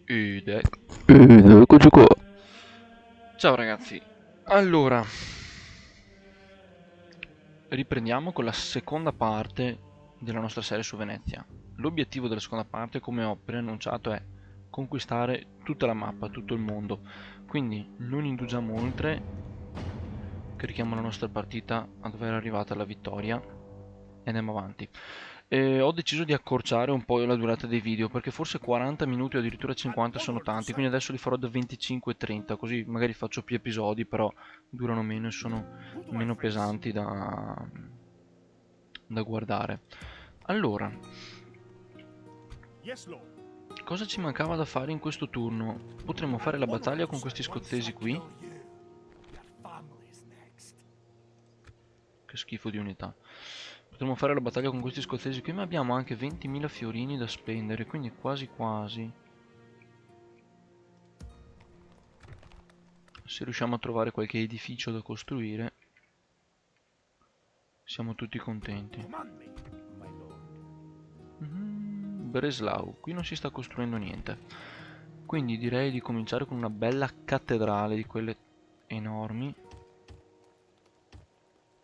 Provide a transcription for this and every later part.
Ed eccoci qua. Ciao ragazzi, allora riprendiamo con la seconda parte della nostra serie su Venezia. L'obiettivo della seconda parte, come ho preannunciato, è conquistare tutta la mappa, tutto il mondo. Quindi non indugiamo oltre, carichiamo la nostra partita a dove era arrivata la vittoria e andiamo avanti. Ho deciso di accorciare un po' la durata dei video perché forse 40 minuti o addirittura 50 sono tanti, quindi adesso li farò da 25 e 30, così magari faccio più episodi, però durano meno e sono meno pesanti da guardare. Allora, cosa ci mancava da fare in questo turno? Potremmo fare la battaglia con questi scozzesi qui. Che schifo di unità. Potremmo fare la battaglia con questi scozzesi qui, ma abbiamo anche 20.000 fiorini da spendere, quindi quasi quasi. Se riusciamo a trovare qualche edificio da costruire, siamo tutti contenti. Breslau, qui non si sta costruendo niente. Quindi direi di cominciare con una bella cattedrale di quelle enormi.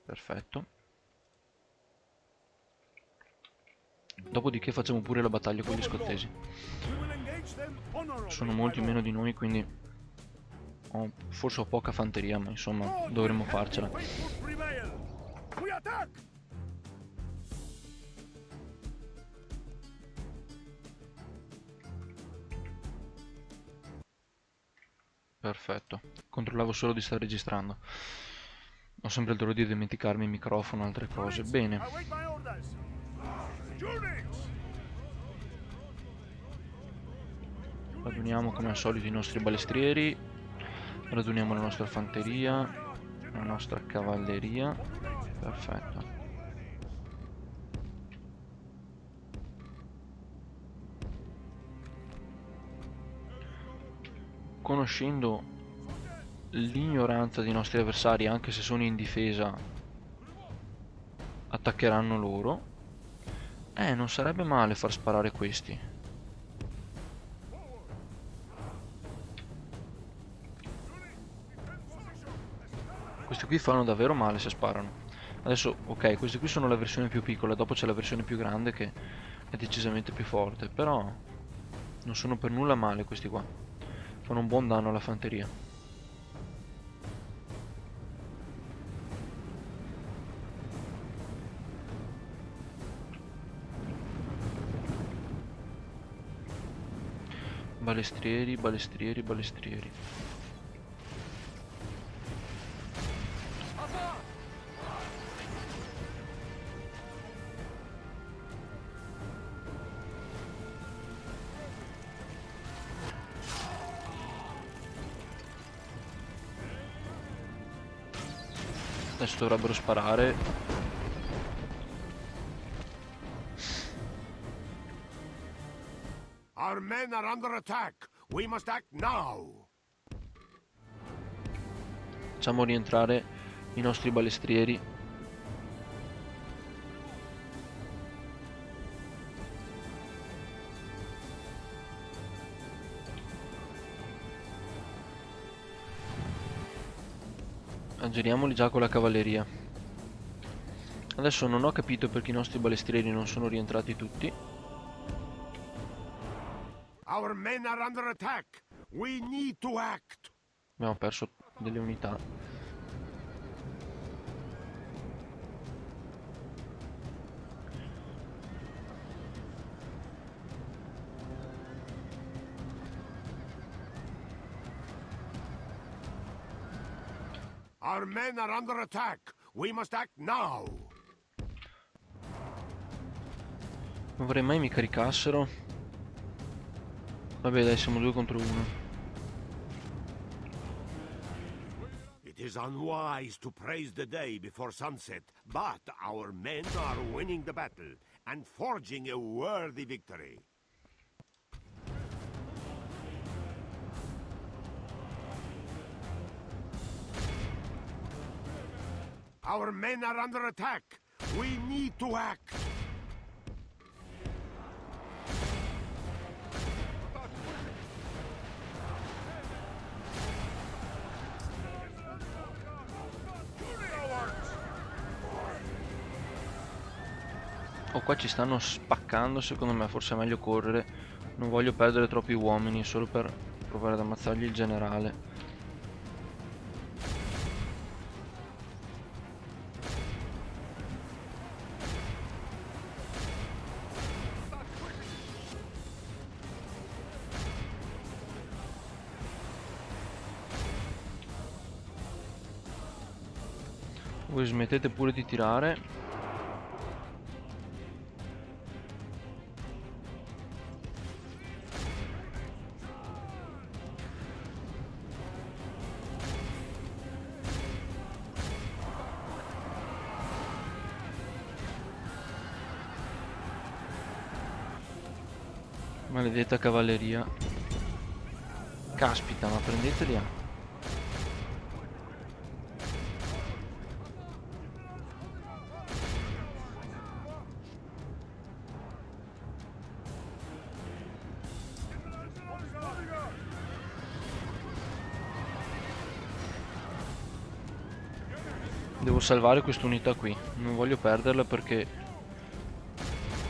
Perfetto. Dopodiché facciamo pure la battaglia con gli scozzesi. Sono molti meno di noi, quindi forse ho poca fanteria, ma insomma dovremmo farcela. Perfetto. Controllavo solo di stare registrando. Ho sempre il dolore di dimenticarmi il microfono e altre cose. Bene. Raduniamo come al solito i nostri balestrieri. Raduniamo la nostra fanteria. La nostra cavalleria. Perfetto. Conoscendo l'ignoranza dei nostri avversari, anche se sono in difesa, attaccheranno loro. Non sarebbe male far sparare questi. Questi qui fanno davvero male se sparano. Adesso, ok, questi qui sono la versione più piccola, dopo c'è la versione più grande che è decisamente più forte, però non sono per nulla male questi qua. Fanno un buon danno alla fanteria. Balestrieri, balestrieri, balestrieri. Adesso dovrebbero sparare. Our men are under attack. We must act now. Facciamo rientrare i nostri balestrieri. Aggiriamoli già con la cavalleria. Adesso non ho capito perché i nostri balestrieri non sono rientrati tutti. Our men are under attack. We need to act. Abbiamo perso delle unità. Our men are under attack. We must act now. Non vorrei mai mi caricassero. Vabbè dai, siamo 2 contro 1. It is unwise to praise the day before sunset, but our men are winning the battle and forging a worthy victory. Our men are under attack. We need to act. Oh, qua ci stanno spaccando, secondo me forse è meglio correre. Non voglio perdere troppi uomini solo per provare ad ammazzargli il generale. Voi smettete pure di tirare. Maledetta cavalleria. Caspita, ma prendeteli a... Devo salvare quest'unità qui, non voglio perderla perché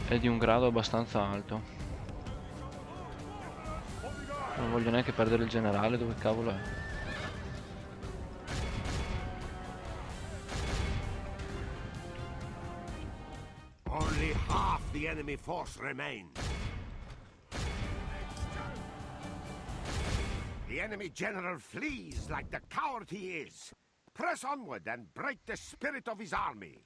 è di un grado abbastanza alto. Non voglio neanche perdere il generale, dove cavolo è? Only half the enemy force remains. The enemy general flees like the coward he is. Press onward and break the spirit of his army.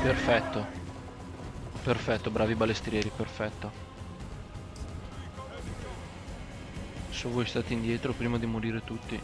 Perfetto. Perfetto, bravi balestrieri, perfetto. Se voi state indietro prima di morire tutti.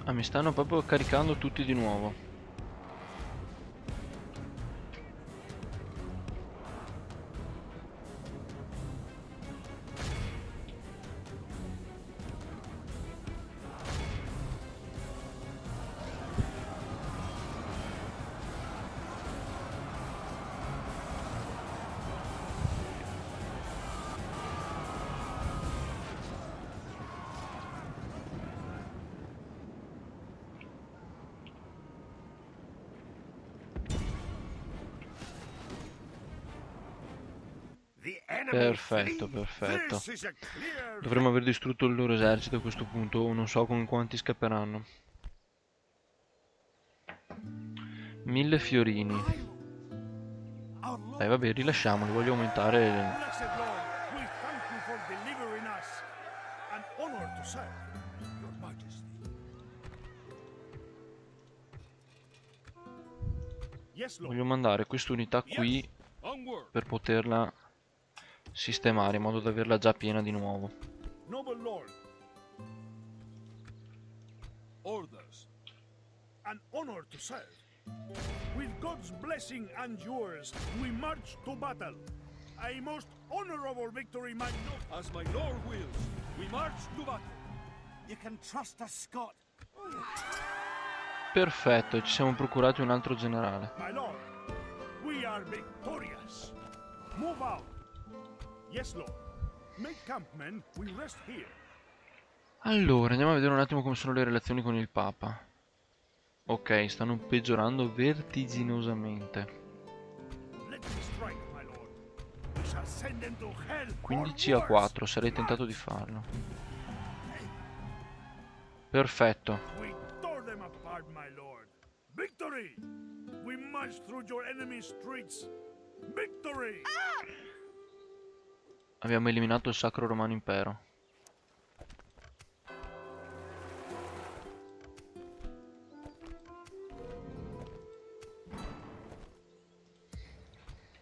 Ah, mi stanno proprio caricando tutti di nuovo. Perfetto, perfetto. Dovremmo aver distrutto il loro esercito a questo punto, non so con quanti scapperanno. 1000 fiorini. Vabbè, rilasciamoli, voglio aumentare... Voglio mandare quest'unità qui per poterla sistemare in modo da averla già piena di nuovo. Noble Lord. Orders. An honor to serve. With God's blessing and yours, we march to battle. A most honorable victory, my lord. As my lord wills, we march to battle. You can trust us, Scott. Perfetto, ci siamo procurati un altro generale. My lord, we are victorious. Move out. Yes, Lord. Make camp, men. We rest here. Allora, andiamo a vedere un attimo come sono le relazioni con il Papa. Ok, stanno peggiorando vertiginosamente. Let me strike, my lord. We shall send them to hell. 15 a 4, sarei tentato di farlo. Perfetto. We tore them apart, my lord. Victory! We marched through your enemy's streets. Victory! Abbiamo eliminato il Sacro Romano Impero.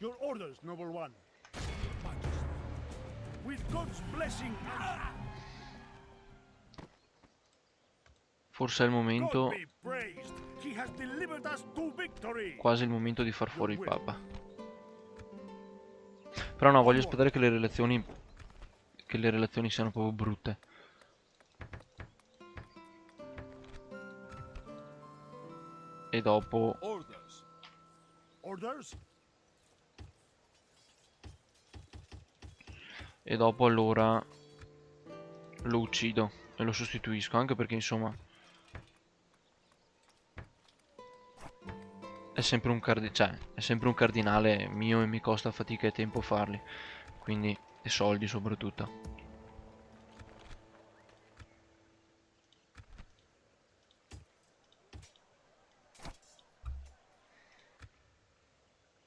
Your orders, noble one. With God's blessing, Forse è il God momento, be praised. He has delivered us to victory. quasi il momento di far fuori il Papa. Però no, voglio aspettare che le relazioni siano proprio brutte. E dopo Orders. Orders? allora lo uccido e lo sostituisco, anche perché insomma è sempre un è sempre un cardinale mio e mi costa fatica e tempo farli, quindi e soldi soprattutto.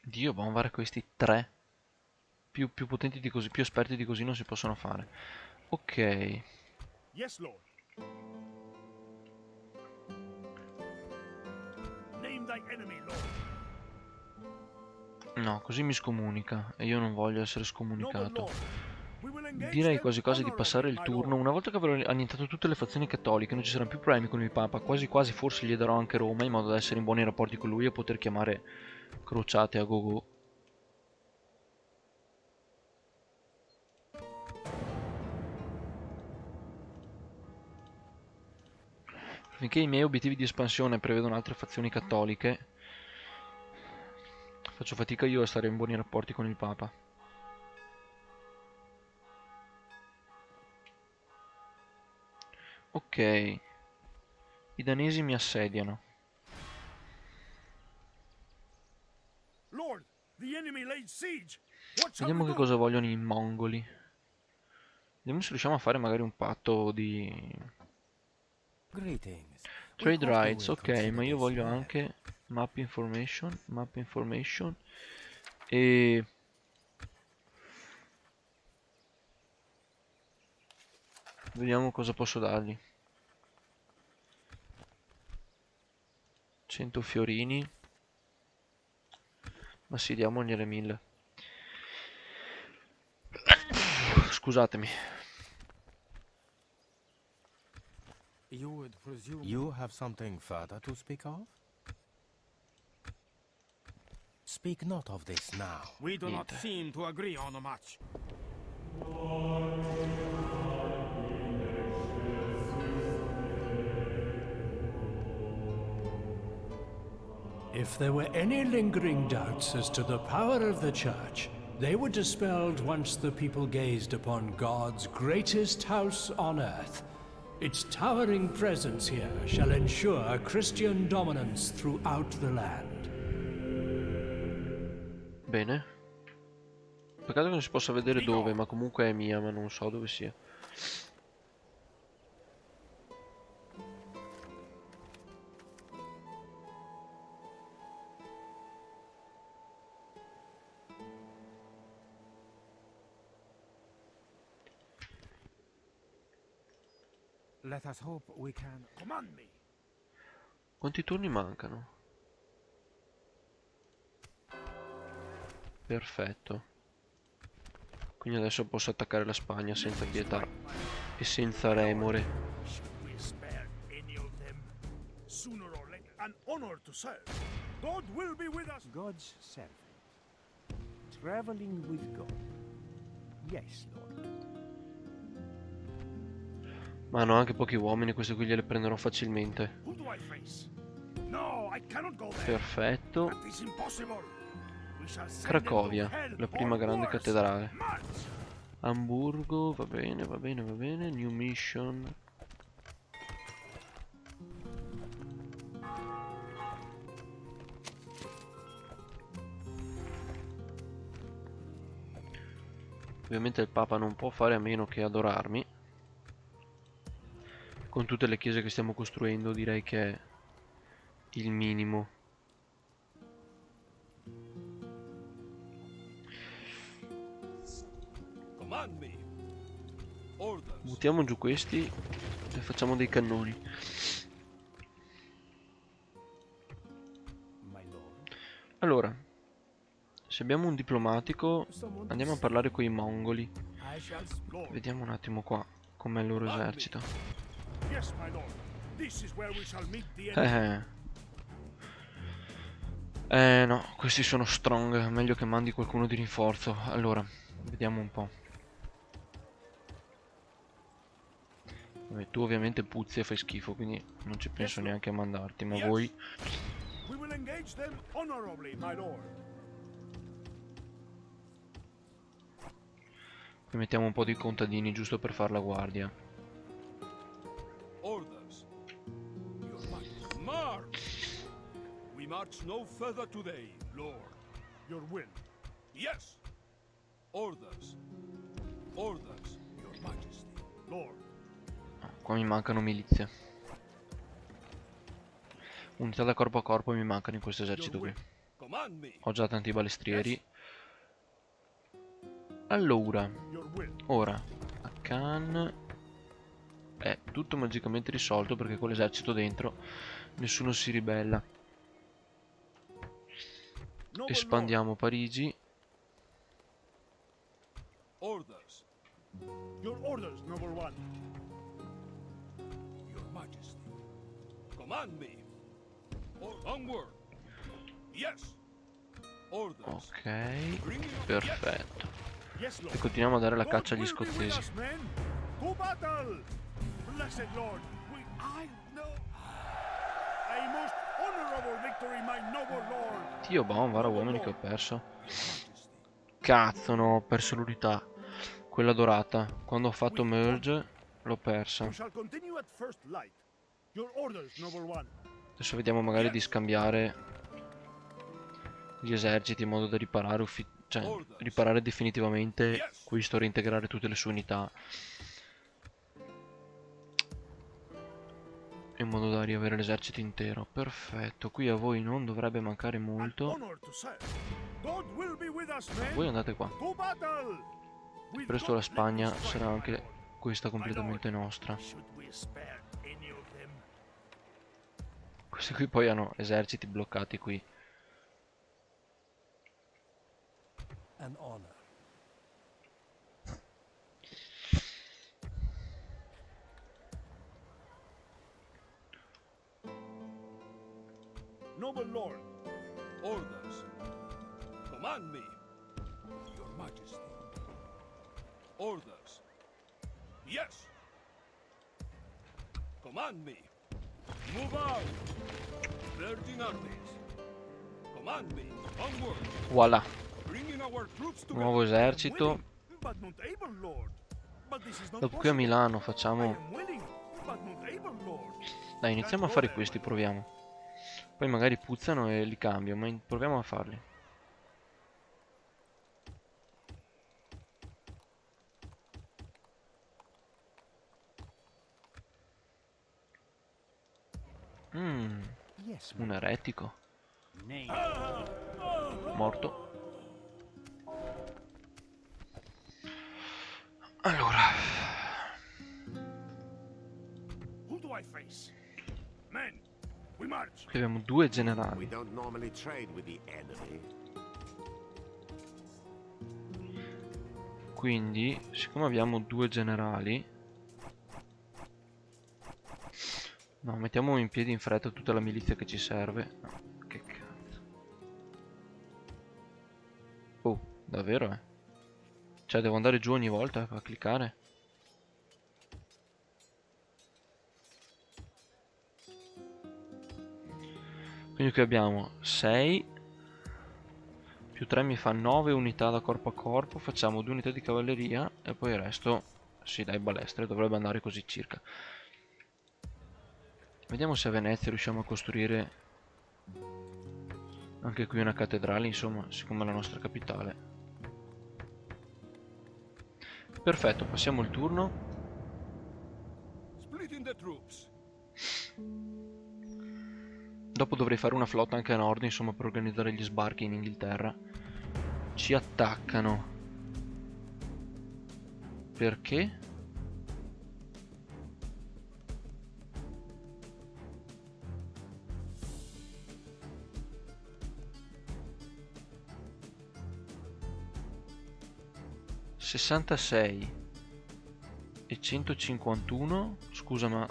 Dio, bombare questi tre più potenti di così, più esperti di così non si possono fare. Ok. Yes, Lord. Name thy enemy, Lord. No, così mi scomunica e io non voglio essere Noble scomunicato. Lord. We will engage Direi them quasi quasi di passare il honorably, my turno. lord. Una volta che avrò annientato tutte le fazioni cattoliche non ci saranno più problemi con il Papa. Quasi quasi forse gli darò anche Roma in modo da essere in buoni rapporti con lui e poter chiamare crociate a gogo. Finché i miei obiettivi di espansione prevedono altre fazioni cattoliche, faccio fatica io a stare in buoni rapporti con il Papa. Ok. I danesi mi assediano. Lord, the enemy laid siege. What shall Vediamo we che do? cosa vogliono i mongoli. Vediamo se riusciamo a fare magari un patto di... Greetings. We Trade hope you rights, will ok, consider ma io this voglio well. anche map information e... Vediamo cosa posso dargli. 100 fiorini. Ma sì, diamogliene 1000. Scusatemi. You would presume you have something further to speak of? Speak not of this now. We do not Niente. seem to agree on much. If there were any lingering doubts as to the power of the Church, they were dispelled once the people gazed upon God's greatest house on earth. Its towering presence here shall ensure Christian dominance throughout the land. Bene. Peccato che non si possa vedere dove, ma comunque è mia, ma non so dove sia. Let us hope we can. Command me. Quanti turni mancano? Perfetto. Quindi adesso posso attaccare la Spagna senza pietà e senza remore. Should we spare any of them? Sooner or later, an honor to serve. God will be with us. God's servant. Traveling with God. Yes, Lord. Ma hanno anche pochi uomini, questi qui gliele prenderò facilmente. Who do I face? No, I cannot go there. Perfetto. That is impossible. We shall send Cracovia, them to hell la prima or grande worse. cattedrale. March! Amburgo, va bene, va bene, va bene. New mission. Ovviamente il Papa non può fare a meno che adorarmi. con tutte le chiese che stiamo costruendo direi che è il minimo. Command me. Orders. Buttiamo giù questi e facciamo dei cannoni. My lord. Allora, se abbiamo un diplomatico, andiamo a parlare con i mongoli. I shall speak. Vediamo un attimo qua com'è il loro esercito. Yes, my lord. This is where we shall meet the enemy. No, questi sono strong, meglio che mandi qualcuno di rinforzo. Allora, vediamo un po'. Vabbè, tu ovviamente puzzi e fai schifo, quindi non ci penso neanche a mandarti, ma voi... We will engage them honorably, my lord. Poi mettiamo un po' di contadini giusto per far la guardia. Orders. Your Majesty. March! We march no further today, Lord. Your will. Yes! Orders. Orders, Your Majesty. Lord. Qua mi mancano milizie. Unità da corpo a corpo mi mancano in questo esercito qui. Command me. Ho già tanti balestrieri. Allora, Your will. ora, a Khan è tutto magicamente risolto perché con l'esercito dentro nessuno si ribella. Noble Espandiamo Parigi. Orders. lord. Your orders, noble one. Your Majesty. Command me. Onward. Yes. Orders. Ok, Bring it up. perfetto. Yes, lord. E continuiamo a dare la God caccia agli will be with scozzesi. us, men. To battle! Blessed Lord, I know a most honorable victory, my noble lord. Dio Bomba, uomini che ho perso. Cazzo, no, ho perso l'unità. Quella dorata. Quando ho fatto merge l'ho persa. We shall continue at first light. Your orders, noble one. Adesso vediamo magari di scambiare gli eserciti in modo da riparare, riparare definitivamente questo, reintegrare tutte le sue unità. In modo da riavere l'esercito intero. Perfetto, qui a voi non dovrebbe mancare An molto. honor to serve. God will be with us, men. Voi andate qua. To battle. With Presto God la Spagna let us sarà fight, anche my lord. questa completamente nostra. Should we spare any of them? Questi qui poi hanno eserciti bloccati qui. An honor. Noble lord, Orders. Command me. Your Majesty. Orders. Yes. Command me. Move out. Virgin armies. Command me. Onward. Voilà, Bringing our troops together. nuovo esercito. willing, but not able, lord. But this is not Dopo qui a possible. Milano I facciamo... am willing, but not able, lord. Dai, iniziamo a fare questi, proviamo. Poi magari puzzano e li cambio, ma proviamo a farli. Yes, Un eretico. Nay. Morto. Allora, Who do I face? Men, we march. qui abbiamo due We generali. don't normally trade with the enemy. Quindi, siccome abbiamo due generali... No, mettiamo in piedi in fretta tutta la milizia che ci serve. No, che cazzo. Oh, davvero, eh? Cioè, devo andare giù ogni volta a cliccare? Quindi qui abbiamo 6 più 3 mi fa 9 unità da corpo a corpo. Facciamo 2 unità di cavalleria e poi il resto, sì dai, balestre, dovrebbe andare così circa. Vediamo se a Venezia riusciamo a costruire anche qui una cattedrale, insomma, siccome è la nostra capitale. Perfetto, passiamo il turno. Split in Dopo dovrei fare una flotta anche a nord, insomma, per organizzare gli sbarchi in Inghilterra. Ci attaccano. Perché? ...66... ...e 151... ...scusa ma...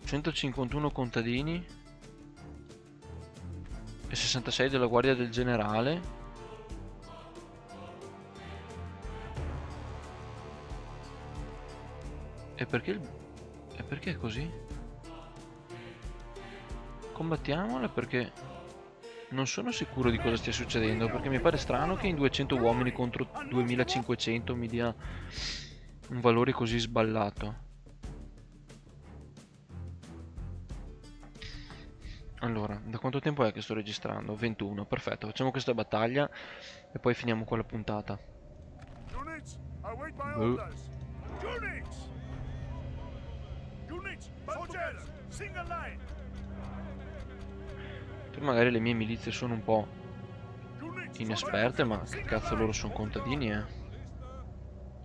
...151 contadini... ...e 66 della guardia del generale... ...e perché e perché è così? Combattiamola perché... Non sono sicuro di cosa stia succedendo, perché mi pare strano che in 200 uomini contro 2500 mi dia un valore così sballato. Allora, da quanto tempo è che sto registrando? 21, perfetto, facciamo questa battaglia e poi finiamo qua la puntata. Units, await my Oh. orders. Units! Units, soldiers, single line. Magari le mie milizie sono un po' Units, inesperte, ma che cazzo loro sono contadini,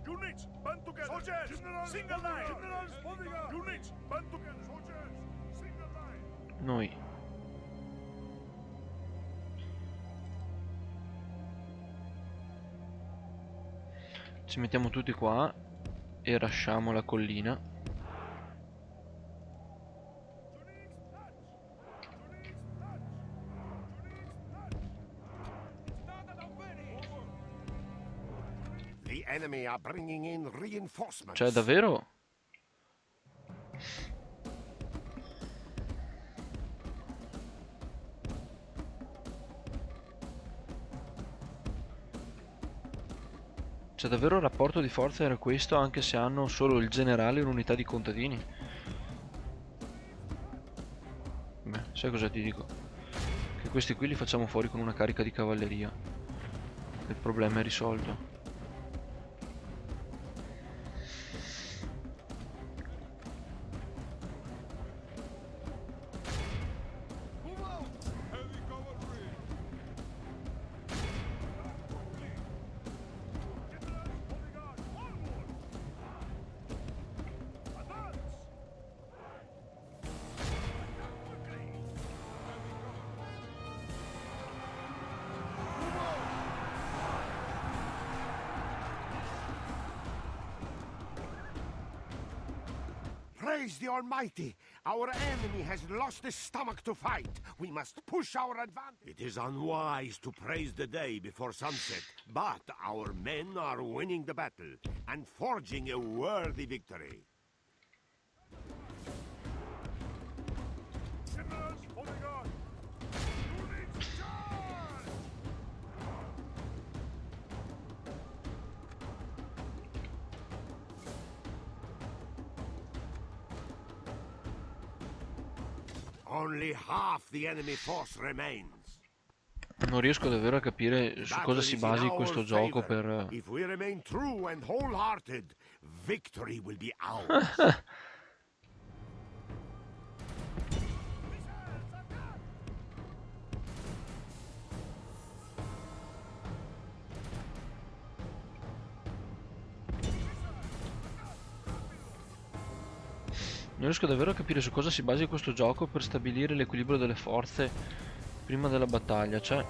Units, band together. Soldiers, single line. Units, band together. Soldiers, single line. Noi ci mettiamo tutti qua e rasciamo la collina. The enemy are bringing in reinforcements. Cioè davvero? Cioè davvero il rapporto di forza era questo, anche se hanno solo il generale e un'unità di contadini? Beh, sai cosa ti dico? Che questi qui li facciamo fuori con una carica di cavalleria. Il problema è risolto. Praise the Almighty! Our enemy has lost his stomach to fight. We must push our advantage. It is unwise to praise the day before sunset, but our men are winning the battle and forging a worthy victory. Generals, holding on. Units, charge! Only half the enemy force remains. Non riesco davvero a capire su cosa si basi questo gioco per... If we remain true and wholehearted, victory will be ours. Non riesco davvero a capire su cosa si basi questo gioco per stabilire l'equilibrio delle forze prima della battaglia, cioè...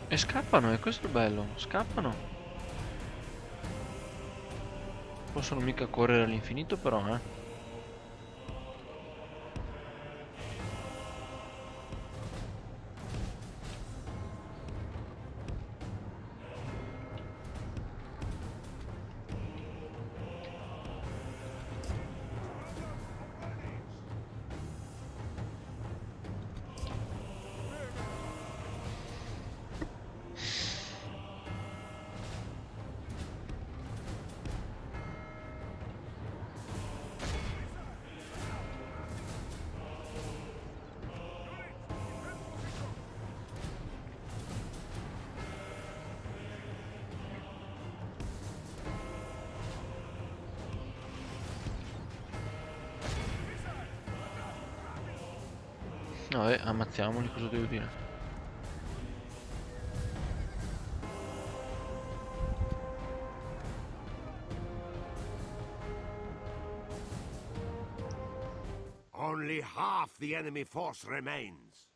E scappano, e questo è bello, scappano. Possono mica correre all'infinito però, eh. Vabbè, ammazziamoli, cosa devo dire? Only half the enemy force remains.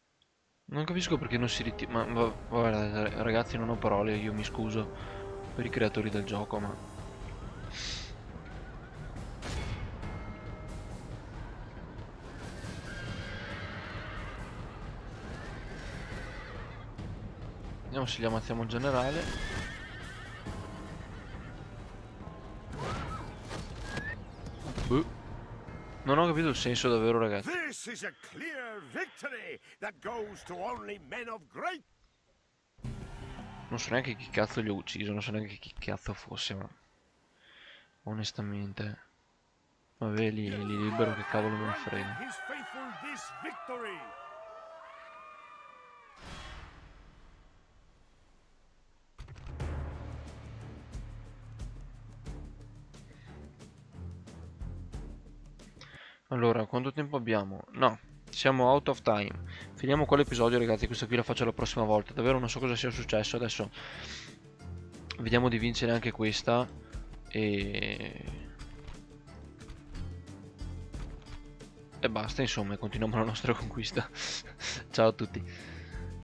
Non capisco perché non si ritira. Ma guarda, ragazzi, non ho parole, io mi scuso per i creatori del gioco, ma vediamo se li ammazziamo il generale. Boh. Non ho capito il senso davvero, ragazzi. This is a clear victory that goes to only men of great. Non so neanche chi cazzo li ho ucciso, non so neanche chi cazzo fosse, ma onestamente, vabbè, li libero, che cavolo me ne frega. His faithful this victory. Allora, quanto tempo abbiamo? No, siamo out of time. Finiamo qua l'episodio, ragazzi, questa qui la faccio la prossima volta. Davvero non so cosa sia successo. Adesso vediamo di vincere anche questa. E basta, insomma, continuiamo la nostra conquista. Ciao a tutti.